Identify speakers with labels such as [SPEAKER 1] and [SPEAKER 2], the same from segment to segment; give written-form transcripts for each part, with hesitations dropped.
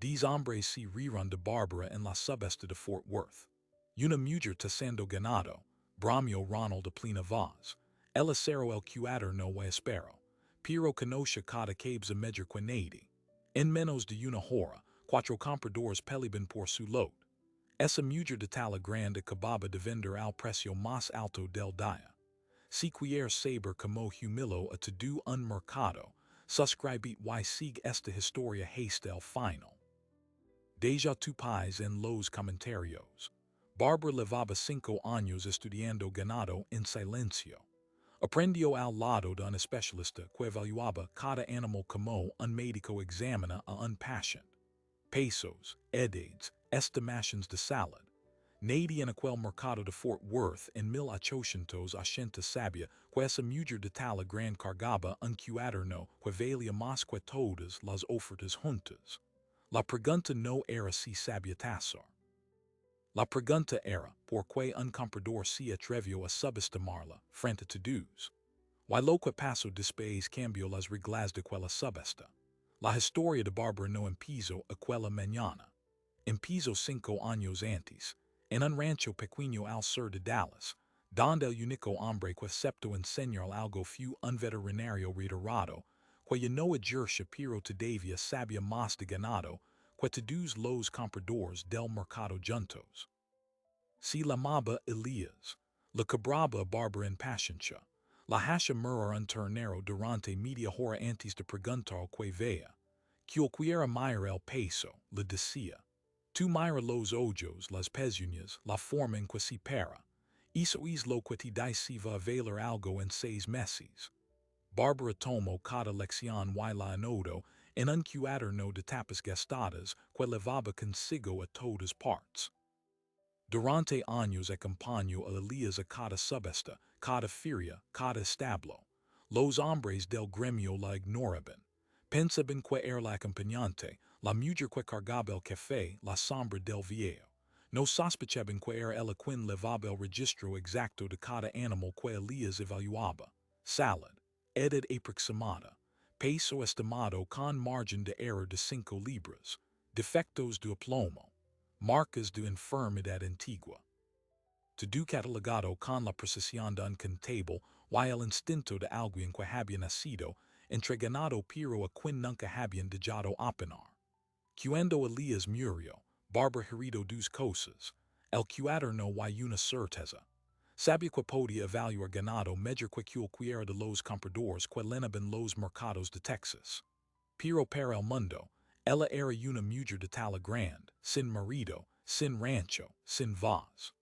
[SPEAKER 1] These hombres si rerun de Barbara en la subesta de Fort Worth. Una mujer tasando ganado, Bramio Ronald de plena voz. El acero el cuadro no y espero. Pero conocia cada cabeza medger quinadi. En menos de una hora, cuatro compradores peliban por su lot. Esa mujer de talla grande acababa de vender al precio más alto del día. Si quiere saber como humilo a todo un mercado, suscribit y sigue esta historia hasta el final. Deja tu paz en los comentarios. Barbara llevaba 5 años estudiando ganado en silencio. Aprendió al lado de un especialista que evaluaba cada animal como un médico examina a un paciente. Pesos, edades, estimations de salud. Nadie en aquel mercado de Fort Worth en 1880 sabía que esa mujer de talla grande cargaba un cuaderno que valía más que todas las ofertas juntas. La pregunta no era si sabía tasar. La pregunta era por qué un comprador se atrevió a subestimarla frente a todos. Y lo que pasó después cambió las reglas de aquella subesta. La historia de Barbara no empezó aquella mañana. Empezó 5 años antes, en un rancho pequeño al sur de Dallas, donde el único hombre que aceptó enseñar algo fue un veterinario retirado, que no ejerce pero todavía sabía más de ganado que todos los compradores del mercado juntos. Se llamaba Elías, la cobraba Barbara en paciencia, la hasha murar un ternero durante media hora antes de preguntar que vea, que quiera mirar el peso, le decía. Tu mira los ojos, las pezuñas, la forma en que se para. Eso es lo que te dice va a valer algo en 6 meses. Barbara tomó cada lección y la anotó en un cuaderno de tapas gastadas que llevaba consigo a todas partes. Durante años acompañó a Elías a cada subesta, cada feria, cada establo. Los hombres del gremio la ignoraban. Pensaban que era la acompañante, la mujer que cargaba el café, la sombra del viejo. No sospechaban que era ella quien llevaba el registro exacto de cada animal que Elías evaluaba. Salud, edad aproximada, peso estimado con margen de error de 5 libras, defectos de plomo, marcas de enfermedad antigua. Todo catalogado con la precisión de un contable y el instinto de alguien que había nacido entre ganado pero a quien nunca habían dejado opinar. Cuando Elías murió, Barbara heredó 2 cosas, el cuaderno y una certeza. Sabía que podía evaluar ganado mejor que cualquiera de los compradores que llenaban los mercados de Texas. Pero para el mundo, ella era una mujer de talla grande, sin marido, sin rancho, sin voz.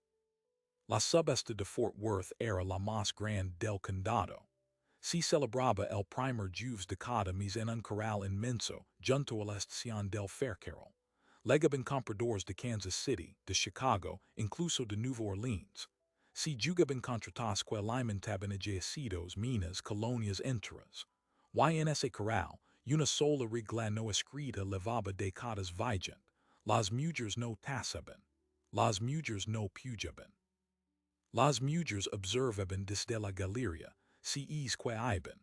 [SPEAKER 1] La subesta de Fort Worth era la más grande del condado. Se celebraba el primer jueves de cada mes en un corral inmenso junto a la estación del ferrocarril. Llegaban compradores de Kansas City, de Chicago, incluso de Nueva Orleans. Se jugaban contratos que alimentaban ejércitos, minas, colonias enteras. Y en ese corral, una sola regla no escrita levaba décadas vigent. Las mujeres no tasaban. Las mujeres no pujaban. Las mujeres observaban desde la galería, si es que iban.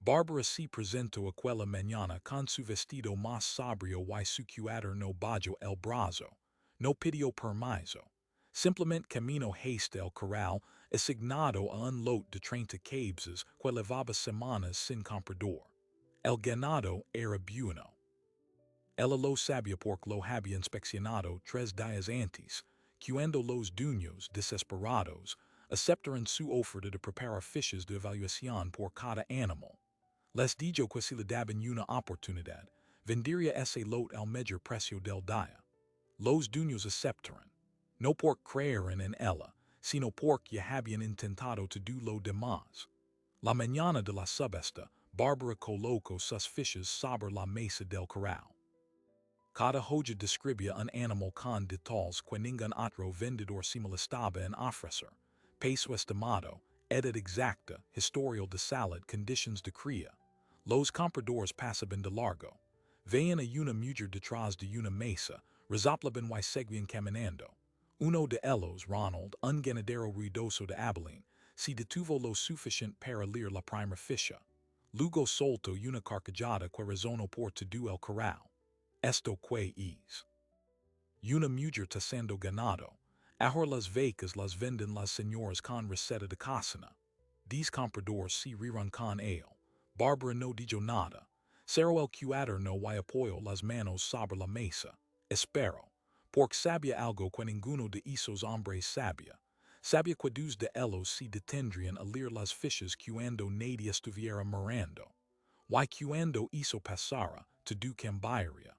[SPEAKER 1] Barbara se presentó aquella mañana con su vestido más sobrio y su cuaderno bajo el brazo. No pidió permiso. Simplemente caminó hasta el corral, asignado a un lot de 30 cabezas que llevaba semanas sin comprador. El ganado era bueno. Ella lo sabía porque lo había inspeccionado 3 días antes, cuando los dueños, desesperados, aceptaron su oferta de preparar fichas de evaluación por cada animal. Les dijo que si le daban una oportunidad, vendería ese lot al mejor precio del día. Los dueños aceptaron. No por creer en ella, sino porque ya habían intentado todo lo demás. La mañana de la subesta, Barbara colocó sus fichas sobre la mesa del corral. Cada joya describía un animal con detalles que ningún otro vendedor se molestaba en ofrecer. Peso estimado, edad exacta, historial de salud, conditions de cría. Los compradores pasaban de largo. Veían a una mujer detrás de una mesa, resoplaban y seguían caminando. Uno de ellos, Ronald, un ganadero ruidoso de Abilene, se detuvo lo suficiente para leer la primera ficha. Luego soltó una carcajada que resonó por todo el corral. esto que es. Una mujer tasando ganado. Ahora las vacas las venden las señoras con receta de cocina. These compradores si rerun con ale. Barbara no dijo nada. Cero el cuaderno y apoyo las manos sobre la mesa. Espero. Porque sabía algo que ninguno de esos hombres sabía. Sabía que dos de ellos se detendrían a leer las fichas cuando nadie estuviera mirando. Y cuando eso pasara, todo cambiaría.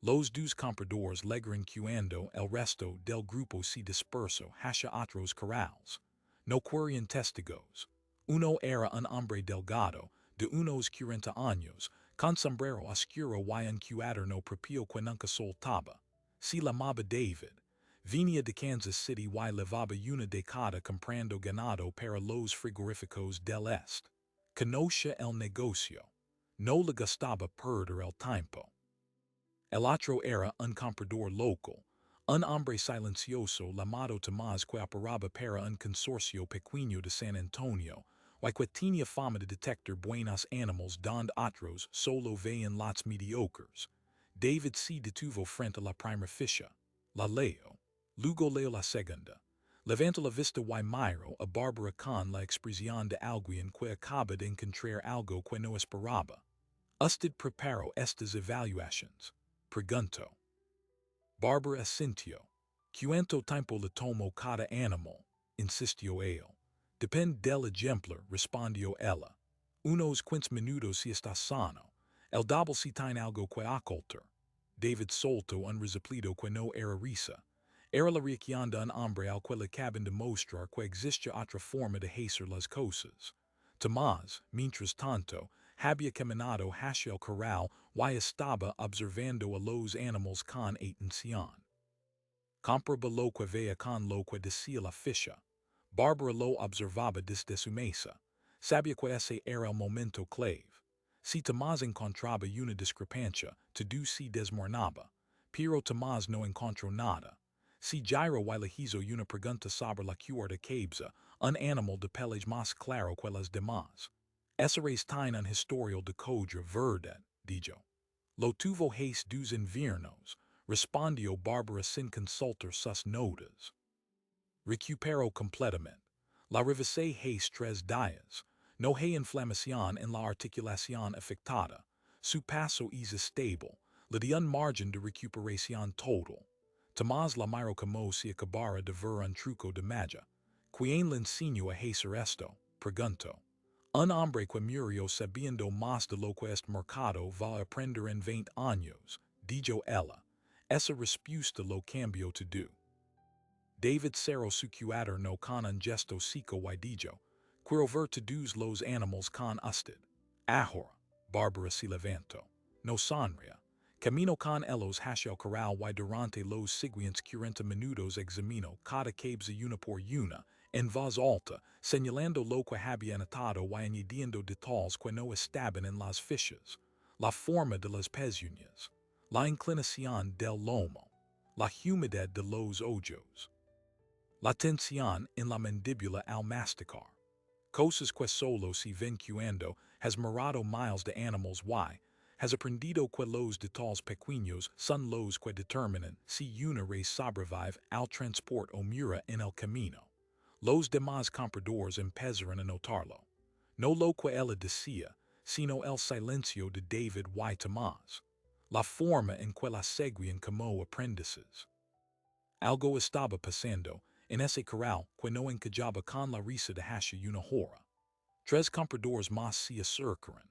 [SPEAKER 1] Los dos compradores legran cuando el resto del grupo se dispersó hacia otros corrales. No querían testigos. Uno era un hombre delgado, de unos 40 años, con sombrero oscuro y un cuaderno propio que nunca soltaba. Se llamaba David. Venía de Kansas City y levaba una década comprando ganado para los frigoríficos del este. Conocía el negocio. No le gustaba perder el tiempo. El otro era un comprador local, un hombre silencioso llamado Tomás que operaba para un consorcio pequeño de San Antonio, y que tenía fama de detectar buenos animales donde otros solo veían lots mediocres. David se detuvo frente a la primera ficha. La leo. Luego leo la segunda. Levanto la vista y miro a Barbara con la expresión de alguien que acaba de encontrar algo que no esperaba. Usted preparó estas evaluaciones. Pregunto. Barbara asintió. ¿Cuánto tiempo le tomó cada animal? Insistió él. Depende del ejemplar, respondió ella. Unos 15 minutos si está sano. El doble si tiene algo que ocultar. David soltó un resoplido que no era risa. Era la reacción de un hombre al que le acaban de mostrar que existe otra forma de hacer las cosas. Tomás, mientras tanto, había caminado hacia el corral y estaba observando a los animales con atención. Compraba lo que veía con lo que decía la ficha. Barbara lo observaba desde su mesa. Sabía que ese era el momento clave. Si Tomás encontraba una discrepancia, todo se desmoronaba. Pero Tomás no encontró nada. Si Jairo y le hizo una pregunta sobre la cuarta cabeza, un animal de pelaje más claro que las demás. Essares tiene un historial de codra verdad, dijo. Lo tuvo hace 2 inviernos, respondió Barbara sin consultar sus notas. Recuperó completamente. La revisé hace 3 días. No hay inflamación en la articulación afectada. Su paso es estable. Le di un margen de recuperación total. Tomás la miró como si acabara de ver un truco de magia. ¿Quién le enseñó a hacer esto? Preguntó. Un hombre que murió sabiendo más de lo que este mercado va a aprender en 20 años, dijo ella. Esa respuesta lo cambió todo. David cerró su cuaderno con un gesto seco y dijo, quiero ver todos los animales con usted. Ahora, Barbara se levantó. No sonría. Camino con ellos hacia el corral y durante los siguientes 40 minutos examinó cada cabeza una por una, en voz alta, señalando lo que había anotado y añadiendo detalles que no estaban en las fichas. La forma de las pezuñas, la inclinación del lomo, la humedad de los ojos, la tensión en la mandíbula al masticar. Cosas que solo se ven cuando has mirado miles de animals y has aprendido que los detalles pequeños son los que determinan si una res sobrevive al transporte o muere en el camino. Los demás compradores empezaron a notarlo. No lo que ella decía, sino el silencio de David y Tomás. La forma en que la seguían como aprendices. Algo estaba pasando en ese corral que no encajaba con la risa de hacia una hora. 3 compradores más se acercaron.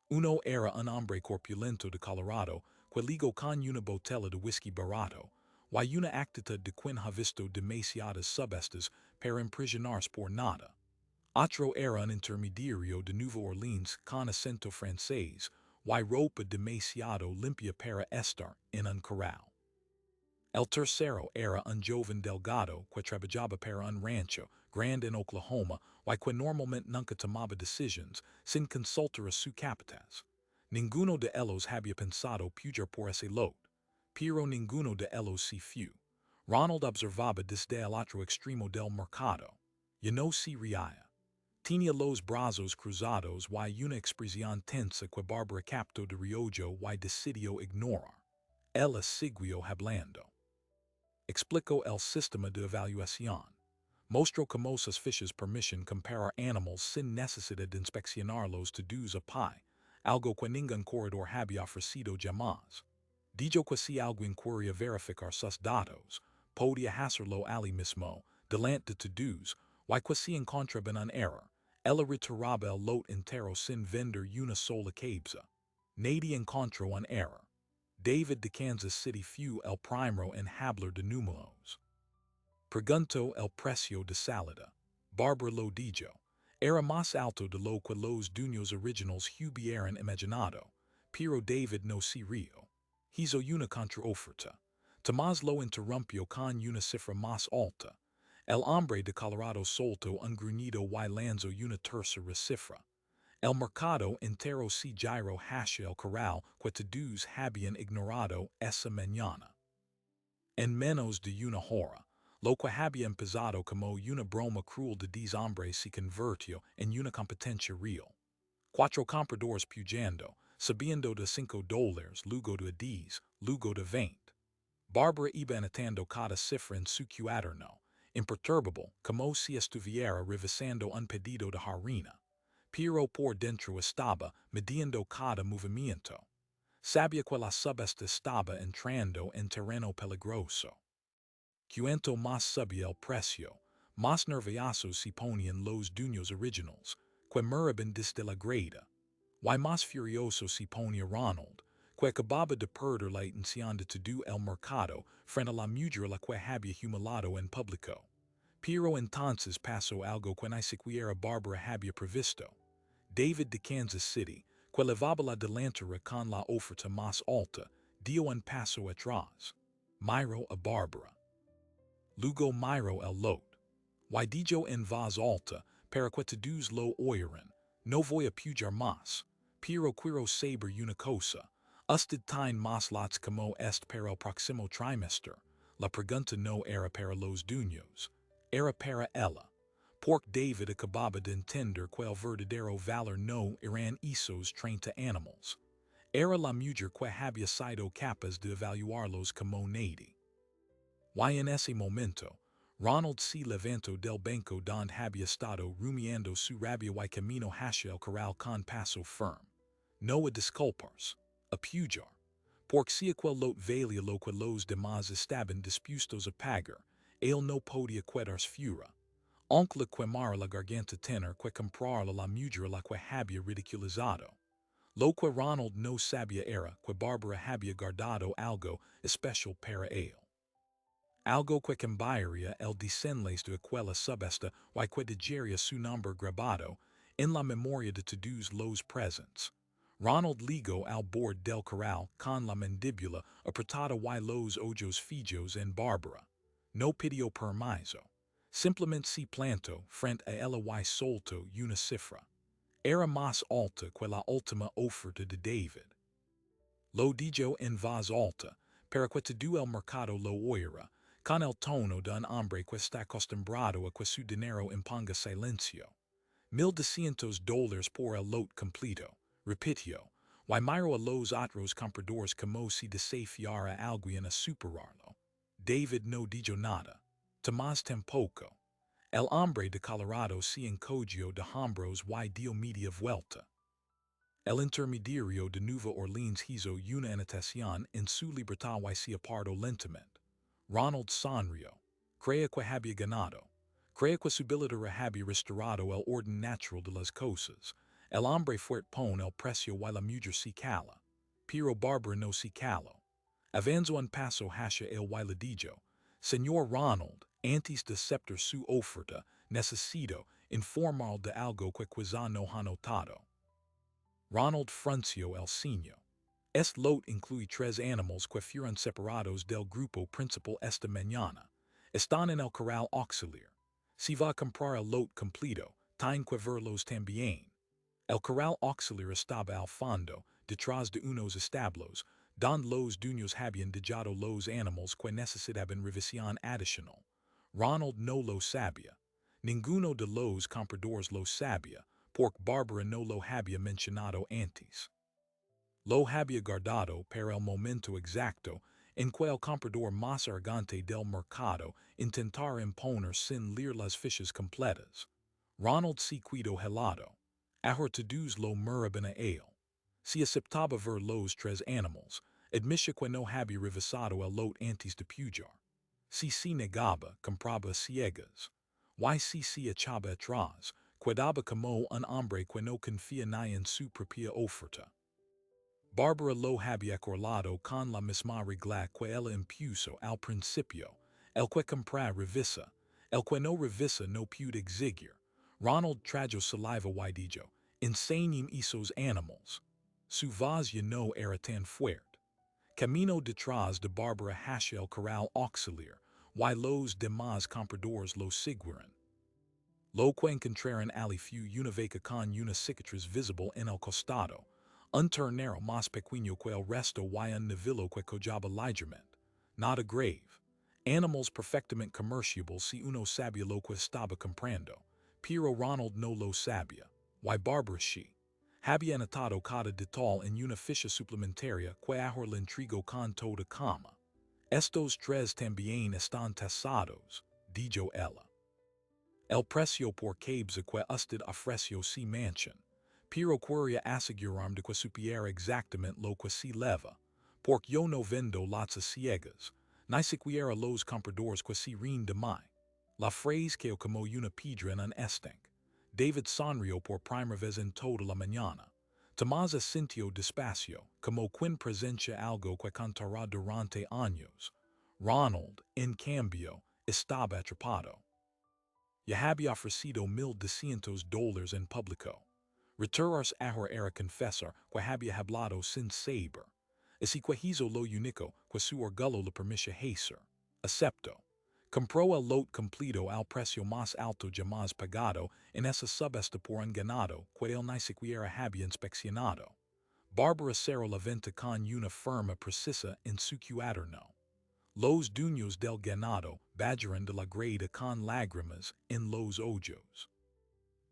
[SPEAKER 1] Uno era un hombre corpulento de Colorado que ligó con una botella de whisky barato, y una actitud de quien ha visto demasiadas subestas para impresionarse por nada. Otro era un intermediario de Nueva Orleans con acento francés, y ropa demasiado limpia para estar en un corral. El tercero era un joven delgado que trabajaba para un rancho grande en Oklahoma y que normalmente nunca tomaba decisiones sin consultar a su capataz. Ninguno de ellos había pensado pujar por ese lot, pero ninguno de ellos se fue. Ronald observaba desde el otro extremo del mercado. Y no se reía. Tenía los brazos cruzados y una expresión tensa que Barbara captó de reojo y decidió ignorar. El seguio hablando. Explico el sistema de evaluación. Mostro como sus fiches permission comparar animals sin necesidad de inspeccionarlos todos a pie, algo que ningún corredor había ofrecido jamás. Dijo que si alguien quería verificar sus datos, podía hacerlo allí mismo, delante de todos, y que si encontraban un error, ella retiraba el lot entero sin vender una sola cabeza. Nadie encontró un error. David de Kansas City fue el primero en hablar de números. Preguntó el precio de salida. Barbara lo dijo. Era más alto de lo que los dueños originals hubieran imaginado, pero David no se rió. Hizo una contraoferta. Tomás lo interrumpió con una cifra más alta. El hombre de Colorado soltó un gruñido y lanzó una tercera cifra. El mercado entero se giró hacia el corral que todos habían ignorado esa mañana. En menos de una hora, lo que había empezado como una broma cruel de 10 hombres se convirtió en una competencia real. 4 compradores pujando, subiendo de $5, luego de 10, luego de 20. Barbara iba anotando cada cifra en su cuaderno, imperturbable como si estuviera revisando un pedido de harina. Pero por dentro estaba midiendo cada movimiento. Sabía que la subasta estaba entrando en terreno peligroso. Cuanto más subía el precio, más nerviosos se ponían los dueños originals, que miraban desde la grada. Y más furioso se ponía Ronald, que acababa de perder la atención de todo el mercado frente a la mujer la que había humillado en público. Pero entonces pasó algo que ni siquiera Barbara había previsto. David de Kansas City, que levaba la delantera con la oferta más alta, dio un paso atrás. Miró a Barbara. Luego miró el lot. Y dijo en voz alta, para que todos lo oyeran, no voy a pujar más, pero quiero saber una cosa. ¿Usted tiene más lots como este para el próximo trimestre? La pregunta no era para los dueños, era para ella. Porque David acababa de entender que el verdadero valor no eran esos 30 animals. Era la mujer que había sido capaz de evaluarlos como nadie. Y en ese momento, Ronald se levantó del banco donde había estado rumiando su rabia y camino hacia el corral con paso firme. No a disculparse, a pujar. Porque si aquel lot valía lo que los demás estaban dispuestos a pagar, él no podía quedarse fuera. Aunque quemara la garganta tener que comprar la mujer la que había ridiculizado. Lo que Ronald no sabía era que Barbara había guardado algo especial para él. Algo que cambiaría el desenlace de aquella subasta y que dejaría su nombre grabado en la memoria de todos los presentes. Ronald ligó al borde del corral con la mandíbula apretada y los ojos fijos en Barbara. No pidió permiso. Simplemente se plantó frente a ella y soltó una cifra. Era más alta que la última oferta de David. Lo dijo en voz alta, para que todo el mercado lo oyera, con el tono de un hombre que está acostumbrado a que su dinero imponga silencio. $1,200 por el lot completo, repitió, y miró a los otros compradores como si desafiara a alguien a superarlo. David no dijo nada. Tomás tampoco. El hombre de Colorado se encogió de hombros y dio media vuelta. El intermediario de Nueva Orleans hizo una anotación en su libertad y se apartó lentamente. Ronald sonrió. Creía que había ganado. Creía que su bildura había restaurado el orden natural de las cosas. El hombre fuerte pone el precio y la mujer se cala. Pero Barbara no se caló. Avanzó un paso hacia él y le dijo, Señor Ronald, antes de aceptar su oferta, necesito informar de algo que quizá no ha notado. Ronald frunció el ceño. Este lot incluye 3 animals que fueron separados del grupo principal esta mañana. Están en el corral auxiliar. Si va a comprar el lot completo, tiene que verlos también. El corral auxiliar estaba al fondo, detrás de unos establos, donde los dueños habían dejado los animals que necesitaban revisión adicional. Ronald no lo sabía. Ninguno de los compradores lo sabía, porque Barbara no lo había mencionado antes. Lo había guardado para el momento exacto en que el comprador más arrogante del mercado intentar imponer sin leer las fichas completas. Ronald C. Cuido helado. Ahortados lo murabina ale. Si aceptaba ver los tres animals, admitia que no había revisado el lot antes de pujar. Si negaba, compraba ciegas. Si echaba atrás, quedaba como un hombre que no confía ni en su propia oferta. Barbara lo había acordado con la misma regla que ella impuso al principio, el que compra revisa, el que no revisa no puede exigir. Ronald trajo saliva y dijo, enseñem esos animals. Su voz ya no era tan fuerte. Camino detrás de Barbara hacia el corral auxiliar, y los demás compradores lo siguieron. Lo que encontraron allí fue una vaca con una cicatriz visible en el costado, un ternero más pequeño que el resto y un novillo que cojaba ligeramente. Nada grave. Animals perfectamente comerciables si uno sabía lo que estaba comprando, pero Ronald no lo sabía. Y Barbara sí. Había anotado cada detalle en una ficha suplementaria que ahora le intrigó con toda calma. Estos tres también están tasados, dijo ella. El precio por cabeza que usted ofreció si mansion, pero quería asegurarme de que supiera exactamente lo que se leva, porque yo no vendo lots a ciegas, ni siquiera los compradores que se ríen de mí. La frase que como una piedra en un estanque. David sonrió por primera vez en toda la mañana. Tomás asintió despacio, como quien presencia algo que contará durante años. Ronald, en cambio, estaba atrapado. Ya había ofrecido $1,200 en público. Returarse ahora era confesar que había hablado sin saber. Así que hizo lo único que su orgullo le permitía hacer. Aceptó. Compró el lot completo al precio más alto jamás pagado en esa subasta por un ganado que él ni siquiera había inspeccionado. Barbara cerró la venta con una firma precisa en su cuaderno. Los dueños del ganado bajaron de la grada con lágrimas en los ojos.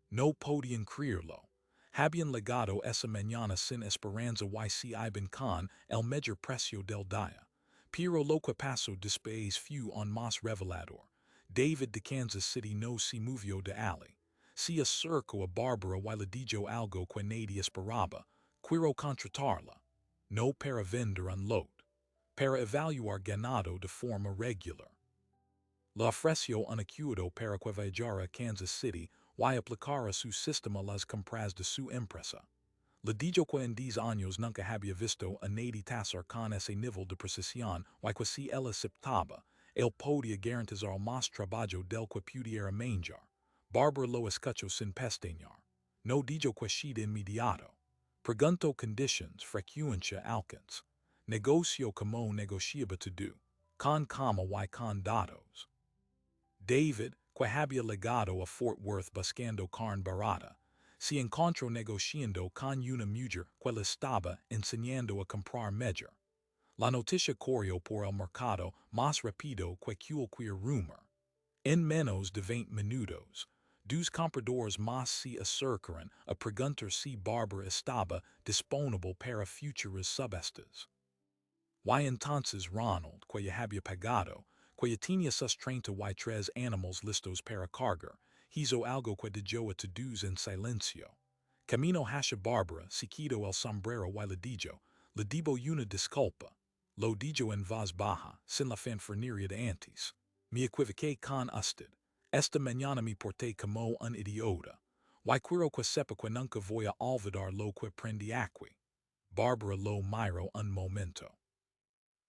[SPEAKER 1] No podían creerlo. Habían legado esa mañana sin esperanza y se iban con el mejor precio del día. Pero lo que pasó después fue aún más revelador. David de Kansas City no se movió de allí. Se acercó a Barbara y le dijo algo que nadie esperaba. Quiero contratarla. No para vender un lot. Para evaluar ganado de forma regular. Le ofreció un acuerdo para que viajara a Kansas City y aplicara su sistema las compras de su empresa. Le dijo que en 10 años nunca había visto a nadie tasar con ese nivel de precisión y que si él aceptaba, él podía garantizar más trabajo del que pudiera manjar. Barbara lo escuchó sin pestañear. No dijo que sí de inmediato. Preguntó conditions, frecuencia, alcance. Negocio como negociaba todo, con calma y con datos. David, que había llegado a Fort Worth buscando carne barata, se encontró negociando con una mujer que le estaba enseñando a comprar mejor. La noticia corrió por el mercado más rápido que cualquier rumor. En menos de 20 minutos, dos compradores más se acercaron a preguntar si Barbara estaba disponible para futuras subastas. Y entonces Ronald, que ya había pagado, que ya tenía sus 33 animals listos para cargar, hizo algo que dijo a todos en silencio. Camino hacia Barbara, se quitó el sombrero y le dijo una disculpa. Lo dijo en voz baja, sin la fanfarnería de antes. Me equivoqué con usted. Esta mañana me porté como un idiota. Y quiero que sepa que nunca voy a olvidar lo que aprendí aquí. Barbara lo miró un momento.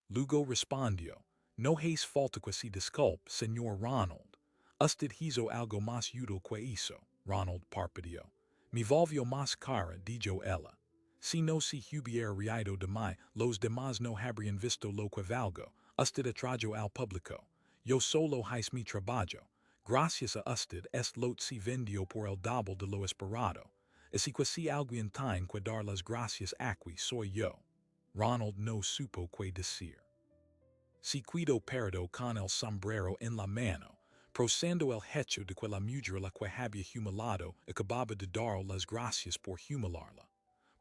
[SPEAKER 1] Luego respondió, no hace falta que se disculpe, señor Ronald. Usted hizo algo más útil que hizo. Ronald parpadeó. Me volvió más cara, dijo ella. Si no se hubiera reído de mí, los demás no habrían visto lo que valgo. Usted atrajo al público. Yo solo hice mi trabajo. Gracias a usted, este lot se vendió por el doble de lo esperado. Así que si alguien tiene que dar las gracias aquí soy yo. Ronald no supo qué decir. Se quedó parado con el sombrero en la mano, procesando el hecho de que la mujer la que había humillado acababa de dar las gracias por humilarla.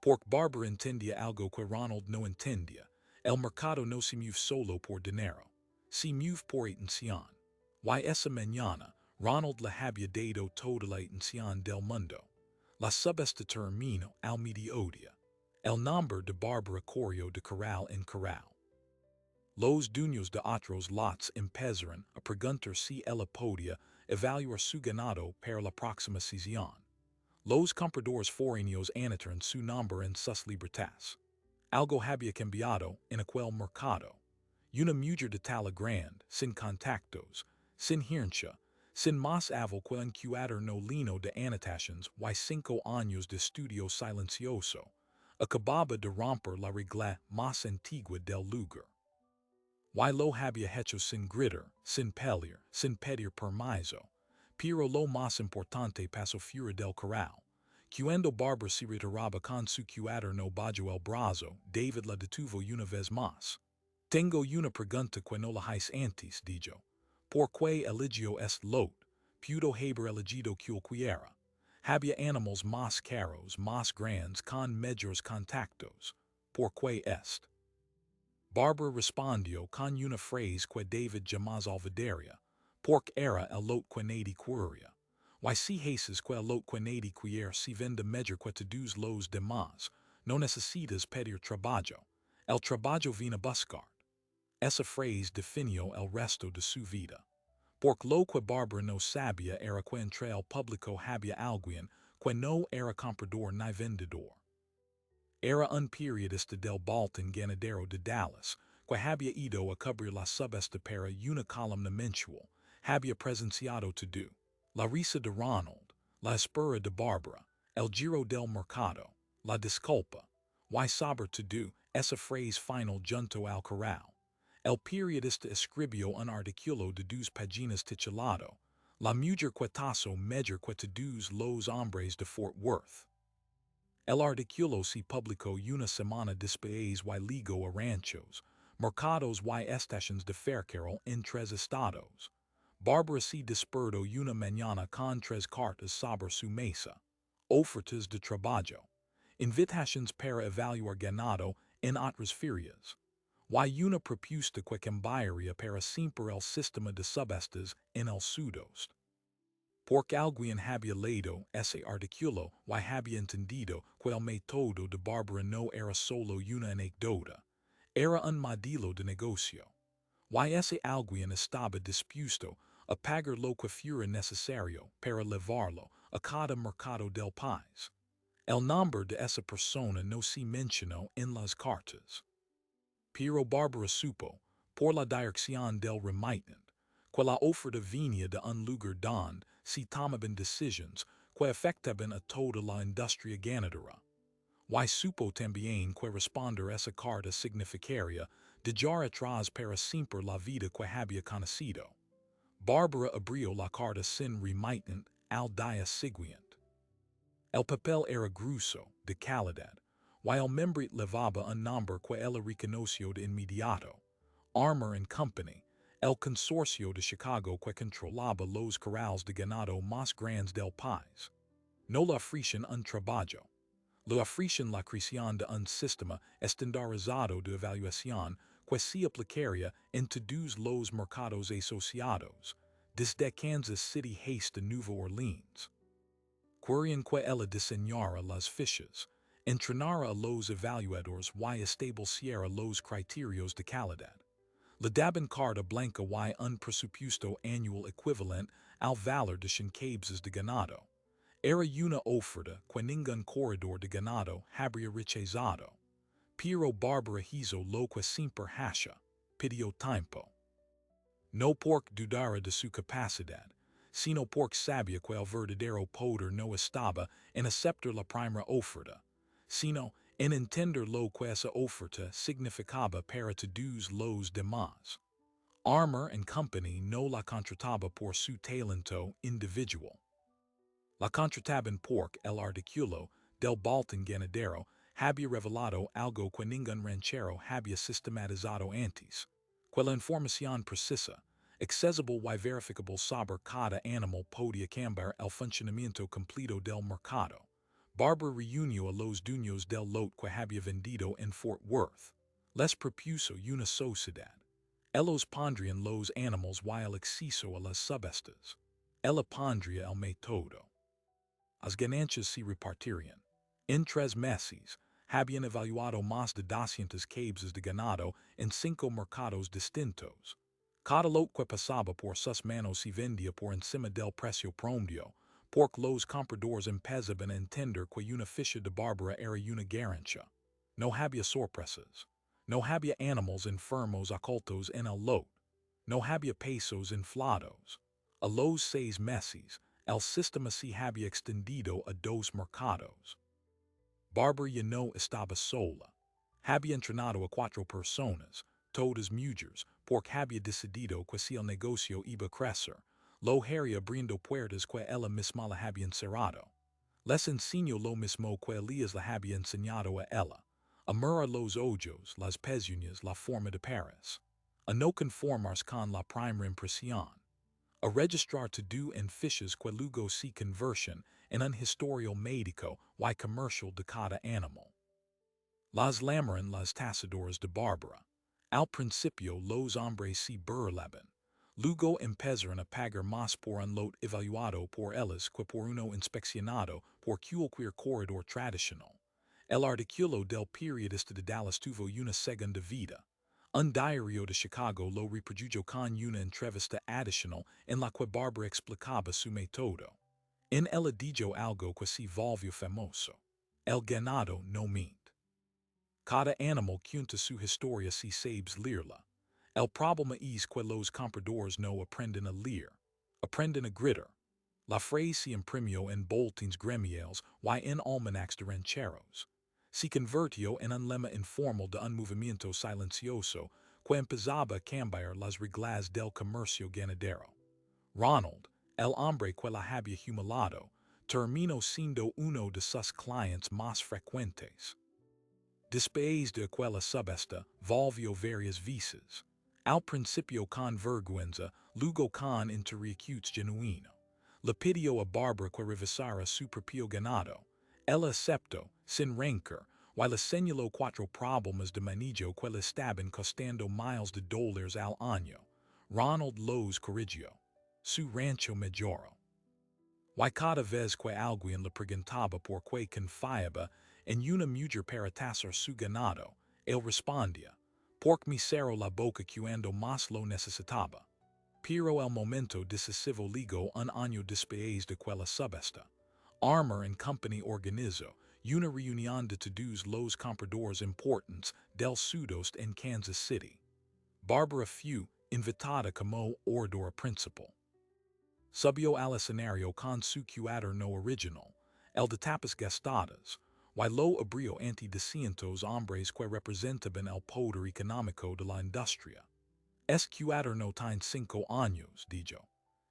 [SPEAKER 1] Pork barber intendia algo que Ronald no intendia. El mercado no se mueve solo por dinero. Se mueve por atención. Y esa mañana, Ronald la había dado toda la atención del mundo. La subesta termino al mediodía. El nombre de Barbara corrió de corral en corral. Los dueños de otros lots empezaron a preguntar si ella podía evaluar su ganado para la próxima sesión. Los compradores foráneos anotaron su nombre en sus libretas. Algo había cambiado en aquel mercado. Una mujer de talla grande, sin contactos, sin herencia, sin más avo que un cuaderno lleno de anotaciones y 5 años de estudio silencioso, acababa de romper la regla más antigua del lugar. Y lo había hecho sin gritar, sin pelear, sin pedir permiso, pero lo más importante pasó fuera del corral. Cuando Barbara se retiraba con su cuaderno bajo el brazo, David la detuvo una vez más. Tengo una pregunta que no la hice antes, dijo. ¿Por qué eligió este lot? Pudo haber elegido cualquiera. Había animales más caros, más grandes, con mayores contactos. ¿Por qué este? Barbara respondió con una frase que David jamás olvidaría. Porque era el lot que nadie quería. Y si haces que el lot que nadie quiere se vende mejor que todos los demás, no necesitas pedir trabajo. El trabajo viene a buscar. Esa frase definió el resto de su vida. Porque lo que Barbara no sabía era que entre el público había alguien que no era comprador ni vendedor. Era un periodista del Bolton Ganadero de Dallas, que había ido a cubrir la subasta para una columna mensual, había presenciado todo. La risa de Ronald, la espera de Barbara, el giro del mercado, la disculpa, y sobre todo, esa frase final junto al corral. El periodista escribió un artículo de 2 páginas titulado La mujer que tasó mejor que todos los hombres de Fort Worth. El artículo se publicó una semana después y ligó a ranchos, mercados y estaciones de ferrocarril en 3 estados. Barbara se despertó una mañana con 3 cartas sobre su mesa. Ofertas de trabajo. Invitaciones para evaluar ganado en otras ferias. Y una propuesta que cambiaría para siempre el sistema de subastas en el sudoeste. Porque alguien había leído ese artículo y había entendido que el método de Barbara no era solo una anécdota, era un modelo de negocio. Y ese alguien estaba dispuesto a pagar lo que fuera necesario para llevarlo a cada mercado del país. El nombre de esa persona no se mencionó en las cartas. Pero Barbara supo, por la dirección del remittente, que la oferta venía de un lugar donde se tomaban decisiones que afectaban a toda la industria ganadera. Y supo también que responder esa carta significaría dejar atrás para siempre la vida que había conocido. Barbara abrió la carta sin remittente al día siguiente. El papel era grueso, de calidad, y el membrete llevaba un nombre que ella reconoció de inmediato. Armour and Company, el consorcio de Chicago que controlaba los corrales de ganado más grandes del país. No le ofrecían un trabajo. Le ofrecían la creación de un sistema estandarizado de evaluación que se aplicaría en todos los mercados asociados, desde Kansas City hasta Nueva Orleans. Querían que ella diseñara las fichas, entrenara a los evaluadores y estableciera los criterios de calidad. Le daban carta blanca y un presupuesto anual equivalente al valor de 100 cabezas de ganado. Era una oferta que ningún corredor de ganado habría rechazado. Pero Barbara hizo lo que siempre hace, pidió tiempo. No porque dudara de su capacidad, sino porque sabía que el verdadero poder no estaba en aceptar la primera oferta, sino en entender lo que esa oferta significaba para todos los demás. Armour and Company no la contrataba por su talento individual. La contrataban porque el artículo del Bolton Ganadero había revelado algo que ningún ranchero había sistematizado antes, que la información precisa, accesible y verificable sobre cada animal podía cambiar el funcionamiento completo del mercado. Barbara reunio a los dueños del lote que había vendido en Fort Worth. Les propuso una sociedad. Ellos pondrían los animals y el acceso a las subestas. Ella pondría el método. As ganancias se repartirían. En 3 meses, habían evaluado más de 200 cabezas de ganado en 5 mercados distintos. Cada lote que pasaba por sus manos se vendía por encima del precio promedio, porque los compradores empezaban a entender que una ficha de Barbara era una ganancia. No había sorpresas. No había animals enfermos ocultos en el lote. No había pesos inflados. A los 6 meses, el sistema se había extendido a 2 mercados. Barbara ya no estaba sola. Había entrenado a 4 personas, todas mujeres, porque había decidido que si el negocio iba a crecer, lo haría abriendo puertas que ella misma la había encerrado. Les enseñó lo mismo que Elías la había enseñado a ella, a mirar los ojos, las pezuñas, la forma de Paris, a no conformarse con la primera impresión, a registrar todo en fichas que luego se convertían en un historial médico y comercial de cada animal. Las llamaron las tasadoras de Barbara. Al principio los hombres se burlaban. Luego empezaron a pagar más por un lote evaluado por ellas que por uno inspeccionado por cualquier corredor tradicional. El artículo del periodista de Dallas tuvo una segunda vida. Un diario de Chicago lo reprodujo con una entrevista adicional en la que Barbara explicaba su método. En ella dijo algo que se volvió famoso. El ganado no miente. Cada animal cuenta su historia si sabes leerla. El problema es que los compradores no aprenden a leer, aprenden a gritar. La frase se imprimió en boletins gremiales y en almanacs de rancheros. Se convirtió en un lema informal de un movimiento silencioso que empezaba a cambiar las reglas del comercio ganadero. Ronald, el hombre que la había humillado, terminó siendo uno de sus clientes más frecuentes. Después de aquella subasta, volvió varias veces. Al principio con vergüenza, luego con interés genuino. Le pidió a Barbara que revisara su propio ganado. Ella aceptó, sin rencor, y le señaló 4 problemas de manejo que le estaban costando miles de dólares al año. Ronald los corrigió. Su rancho mejoró. Y cada vez que alguien le preguntaba por qué confiaba en una mujer para tasar su ganado, él respondía, porque me cerró la boca cuando más lo necesitaba. Pero el momento decisivo llegó un año después de aquella subasta. Armour and Company organizó una reunión de todos los compradores importantes del sudoeste en Kansas City. Barbara fue invitada como oradora principal. Subió al escenario con su cuaderno original, el de tapas gastadas, y lo abrió ante 200 hombres que representaban el poder económico de la industria. Es cuaderno tiene 5 años, dijo.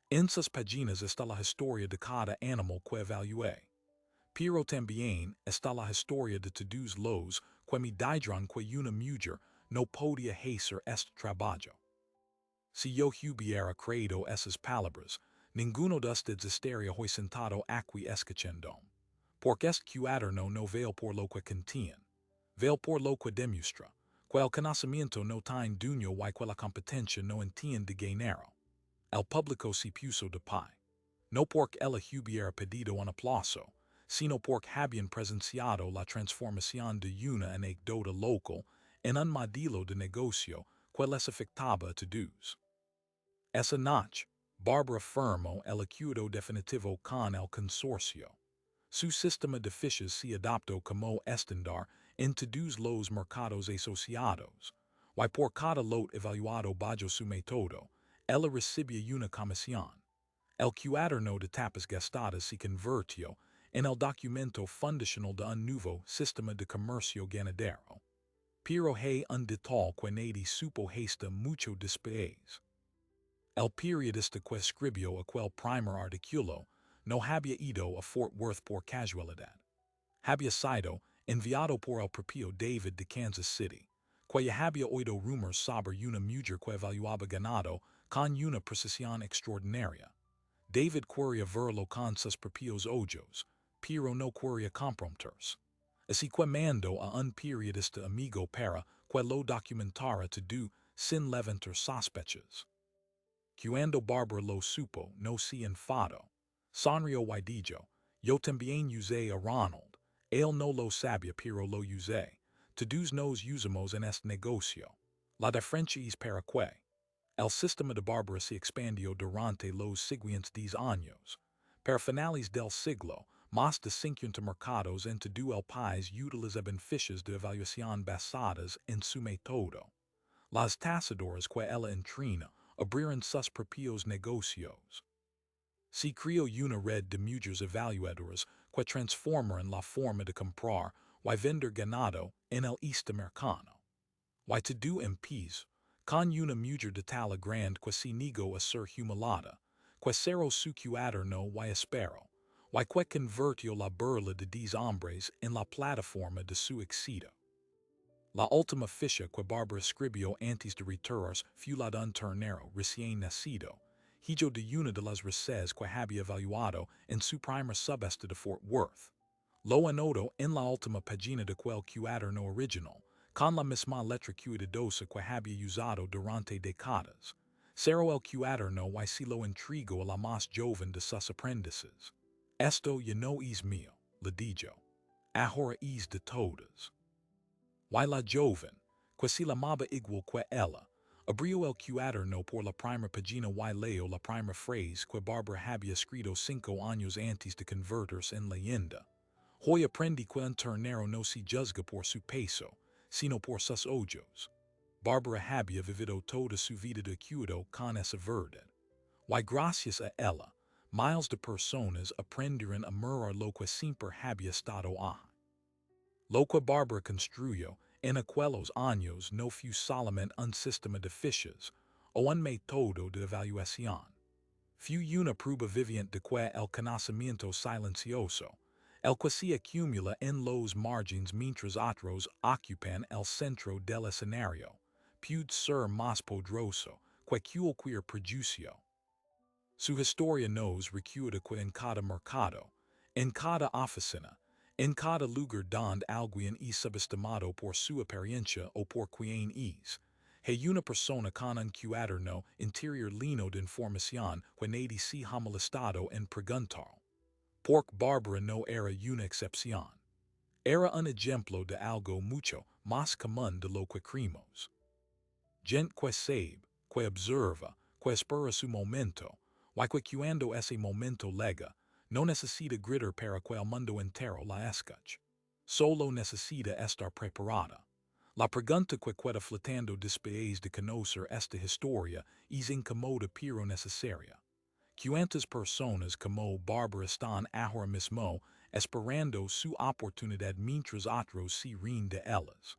[SPEAKER 1] En sus páginas está la historia de cada animal que evalué. Pero también está la historia de todos los que me dijeron que una mujer no podía hacer este trabajo. Si yo hubiera creído esas palabras, ninguno de ustedes estaría hoy sentado aquí escuchando. Porque este cuaderno no vale por lo que contiene, vale por lo que demuestra, que el conocimiento no tiene dueño y que la competencia no entiende dinero. El público se puso de pie. No porque ella hubiera pedido un aplauso, sino porque habían presenciado la transformación de una anécdota local en un modelo de negocio que les afectaba a todos. Esa noche, Barbara firmó el acuerdo definitivo con el consorcio. Su sistema de fichas se adoptó como estándar en todos los mercados asociados, y por cada lote evaluado bajo su método, ella recibía una comisión. El cuaderno de tapas gastadas se convirtió en el documento fundacional de un nuevo sistema de comercio ganadero. Pero hay un detalle que nadie supo hasta mucho después. El periodista que escribió aquel primer artículo no había ido a Fort Worth por casualidad. Había sido enviado por el propio David de Kansas City, que ya había oído rumores sobre una mujer que evaluaba ganado con una precisión extraordinaria. David quería verlo con sus propios ojos, pero no queria comprometers. Así que mando a un periodista amigo para que lo documentara to do sin levantar sospechas. Cuando Barbara lo supo, no se enfadó. Sonrió y dijo, yo también usé a Ronald. Él no lo sabía pero lo usé. Todos nos usamos en este negocio. La diferencia es para que el sistema de Barbara se expandió durante los siguientes 10 años. Para finales del siglo, más de 50 mercados en todo el país utilizaban fichas de evaluación basadas en su método. Las tasadoras que ella entrena abrieron sus propios negocios. Se creó una red de mujeres evaluadoras que transformaron la forma de comprar y vender ganado en el este mercado. Y todo empezó con una mujer de talla grande que se negó a ser humilada, que cerró su cuaderno y esperó, y que convirtió la burla de 10 hombres en la plataforma de su éxito. La última ficha que Barbara escribió antes de retirarse fue la de un ternero recién nacido, hijo de una de las races que había evaluado en su primer subeste de Fort Worth. Lo anotó en la última página de aquel cuaderno original, con la misma letra cuidadosa que había usado durante décadas. Cerró el cuaderno y se lo entregó a la más joven de sus aprendices. Esto ya no es mío, le dijo. Ahora es de todas. Y la joven, que se llamaba igual que ella, abrió el cuaderno por la primera página y leyó la primera frase que Barbara había escrito 5 años antes de convertirse en leyenda. Hoy aprendí que un ternero no se juzga por su peso, sino por sus ojos. Barbara había vivido toda su vida de acuerdo con esa verdad. Y gracias a ella, miles de personas aprendieron a mirar lo que siempre había estado ahí. Lo que Barbara construyó en aquellos años no fue solamente un sistema de fichas o un método de evaluación. Fue una prueba viviente de que el conocimiento silencioso, el que se acumula en los márgenes mientras otros ocupan el centro del escenario, puede ser más poderoso que cualquier prejuicio. Su historia nos recuerda que en cada mercado, en cada oficina, en cada lugar donde alguien es subestimado por su apariencia o por quien es, hay una persona con un cuaderno interior lleno de información que nadie se ha molestado en preguntar. Porque Barbara no era una excepción. Era un ejemplo de algo mucho más común de lo que creemos. Gente que sabe, que observa, que espera su momento, y que cuando ese momento llega, no necesita gritar para que el mundo entero la escuche. Solo necesita estar preparada. La pregunta que queda flotando después de conocer esta historia es incómoda pero necesaria. ¿Cuántas personas como Barbara están ahora mismo esperando su oportunidad mientras otros se ríen de ellas?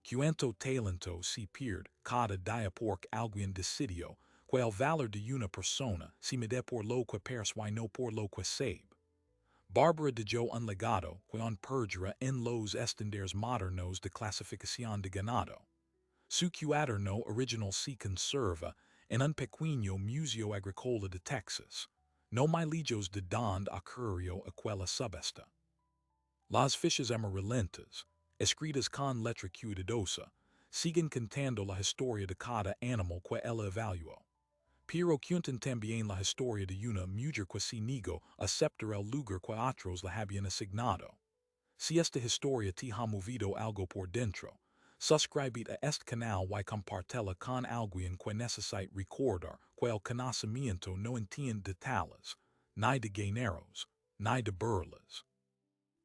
[SPEAKER 1] ¿Cuánto talento se pierde cada día porque alguien decidió que el valor de una persona se mide por lo que percibe y no por lo que sabe? Barbara dejó un legado que aún perdura en los estándares modernos de clasificación de ganado. Su cuaderno original se conserva en un pequeño museo agrícola de Texas. No muy lejos de donde ocurrió aquella subasta. Las fichas amarillentas, escritas con letra cuidadosa, siguen contando la historia de cada animal que ella evaluó. Pero cuentan también la historia de una mujer que se negó a aceptar el lugar que otros le habían asignado. Si esta historia te ha movido algo por dentro, suscríbete a este canal y compártela con alguien que necesite recordar que el conocimiento no entiende de talas, ni de géneros, ni de burlas.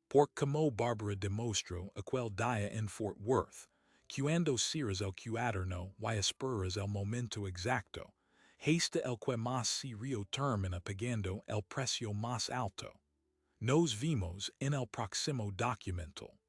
[SPEAKER 1] Porque como Barbara demostró aquel día en Fort Worth, cuando cierras el cuaderno y esperas el momento exacto, hasta el que más serio termina pagando el precio más alto. Nos vemos en el próximo documental.